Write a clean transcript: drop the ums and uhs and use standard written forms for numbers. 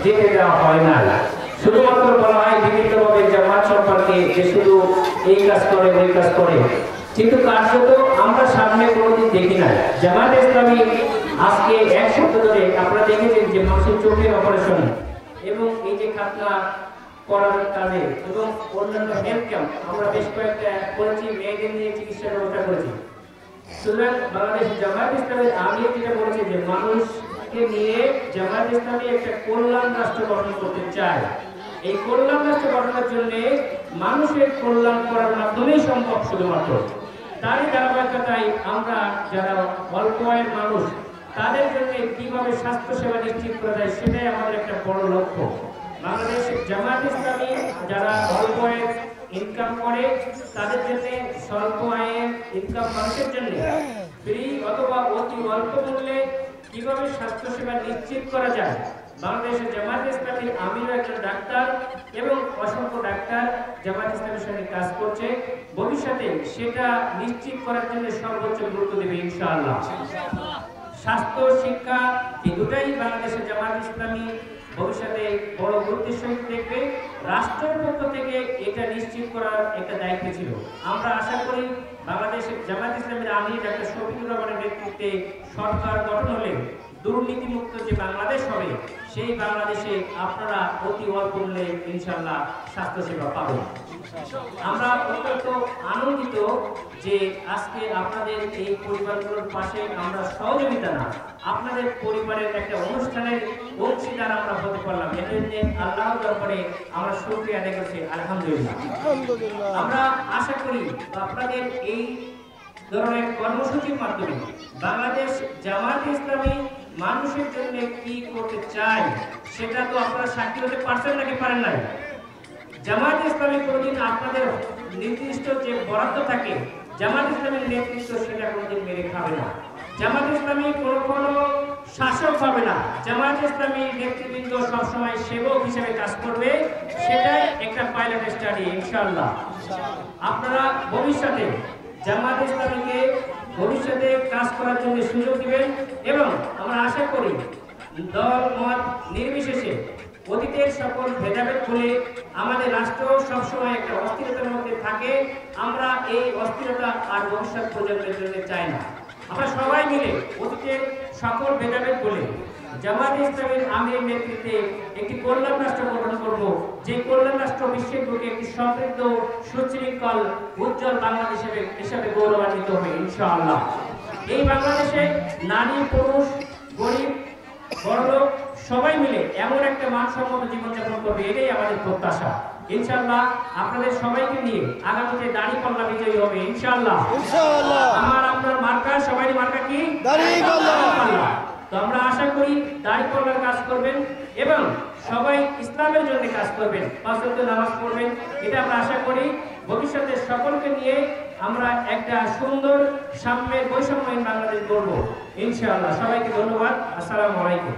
যেতে দেওয়া হয় না। শুধুমাত্র বলা হয় বিভিন্নভাবে জামাত সম্পর্কে যে শুধু এই কাজ করে ওই কাজ করে, কিন্তু কার্যত আমরা সামনে কোনোদিন দেখি না। জামাত ইসলামী আজকে এক সপ্তাহ ধরে আপনারা দেখেছেন যে মানুষের চোখের অপারেশন এবং এই যে খাতনা করার কাজে এবং অন্যান্য হেলথ ক্যাম্প আমরা বেশ কয়েকটা করেছি, মেয়েদের নিয়ে চিকিৎসার ব্যবস্থা করেছি। সুতরাং বাংলাদেশ জামাত ইসলামের আমির যেটা বলেছে যে মানুষকে নিয়ে জামাত ইসলামী একটা কল্যাণ রাষ্ট্র গঠন করতে চায়। এই কল্যাণ রাষ্ট্র গঠনের জন্য মানুষের কল্যাণ করার মাধ্যমেই সম্ভব শুধুমাত্র। তারই ধারাবাহিকতায় আমরা যারা অল্প আয়ের মানুষ তাদের জন্য কিভাবে স্বাস্থ্যসেবা নিশ্চিত করা যায় সেটাই আমাদের একটা বড় লক্ষ্য। বাংলাদেশ জামাত ইসলামী যারা অল্প আয়ের ইনকাম করে তাদের জন্য, স্বল্প আয়ের ইনকাম মানুষের জন্য ফ্রি অথবা অতি অল্প মূল্যে কিভাবে স্বাস্থ্যসেবা নিশ্চিত করা যায়। বাংলাদেশের জামাত ইসলামীর আমিরও একজন ডাক্তার এবং অসংখ্য ডাক্তার জামাত ইসলামের সঙ্গে কাজ করছে। ভবিষ্যতে সেটা নিশ্চিত করার জন্য সর্বোচ্চ গুরুত্ব দেবে ইনশাআল্লাহ। স্বাস্থ্য শিক্ষা এই দুটাই বাংলাদেশের জামাত ইসলামী ভবিষ্যতে বড় গুরুত্বের সহিত দেখবে। রাষ্ট্রের পক্ষ থেকে এটা নিশ্চিত করার একটা দায়িত্ব ছিল। আমরা আশা করি বাংলাদেশের জামাত ইসলামের আমির ডাক্তার শফিকুর রহমানের নেতৃত্বে সরকার গঠন হলে দুর্নীতিমুক্ত যে বাংলাদেশ হবে সেই বাংলাদেশে আপনারা অতি অল্প মূল্যে ইনশাআল্লাহ স্বাস্থ্যসেবা পাবেন। আমরা অত্যন্ত আনন্দিত যে আজকে আপনাদের এই পরিবারগুলোর পাশে আমরা সহযোগিতা না, আপনাদের পরিবারের একটা অনুষ্ঠানের অংশীদার আমরা হতে পারলাম। এর জন্য আল্লাহর দরবারে আমরা শুকরিয়া আদায় করছি, আলহামদুলিল্লাহ। আমরা আশা করি আপনাদের এই ধরনের কর্মসূচির মাধ্যমে বাংলাদেশ জামাত ইসলামী মানুষের জন্য কি করতে চায় সেটা তো আপনারা সাক্ষী হতে পারছেন নাকি পারেন নাই? জামাত ইসলামী কোনদিন আপনাদের নির্দিষ্ট যে বরাদ্দ থাকে জামাত ইসলামীর নেতৃত্ব সেটা কোনদিন মেরে খাবে না। জামাত ইসলামী কোনো শাসক হবে না। জামাত ইসলামী নেতৃবৃন্দ সবসময় সেবক হিসেবে কাজ করবে। সেটাই একটা পাইলট স্টাডি ইনশাআল্লাহ। আপনারা ভবিষ্যতে জামাত ইসলামীকে ভবিষ্যতে কাজ করার জন্য সুযোগ দিবেন এবং আমরা আশা করি দল মত নির্বিশেষে অতীতের সকল ভেদাভেদ ভুলে আমাদের রাষ্ট্র সবসময় একটা অস্থিরতার মধ্যে থাকে। আমরা এই অস্থিরতা আর ভবিষ্যৎ প্রজন্মের জন্য চাই না। আমরা সবাই মিলে অতীতের সকল ভেদাভেদ ভুলে জামাত ইসলামের আমিরের নেতৃত্বে একটি কল্যাণ রাষ্ট্র গঠন করব, যে কল্যাণ রাষ্ট্র বিশ্বের বুকে একটি সমৃদ্ধ সুশৃঙ্খল উজ্জ্বল বাংলাদেশ হিসেবে গৌরবান্বিত হবে ইনশাআল্লাহ। এই বাংলাদেশে নারী পুরুষ গরিব বড়লোক সবাই মিলে এমন একটা মানসম্মত জীবনযাপন করবে, এটাই আমাদের প্রত্যাশা ইনশাআল্লাহ। আপনাদের সবাইকে নিয়ে আগামীতে দাঁড়িপাল্লা বিজয়ী হবে ইনশাআল্লাহ। আমার আপনার মার্কা, সবাই মার্কা কি দাঁড়িপাল্লা। তো আমরা আশা করি দাঁড়িপাল্লার কাজ করবেন এবং সবাই ইসলামের জন্য কাজ করবেন, পাঁচ ওয়াক্ত নামাজ পড়বেন। এটা আমরা আশা করি ভবিষ্যতে সকলকে নিয়ে আমরা একটা সুন্দর সাম্যের বৈষম্যহীন বাংলাদেশ গড়ব ইনশাআল্লাহ। সবাইকে ধন্যবাদ। আসসালামু আলাইকুম।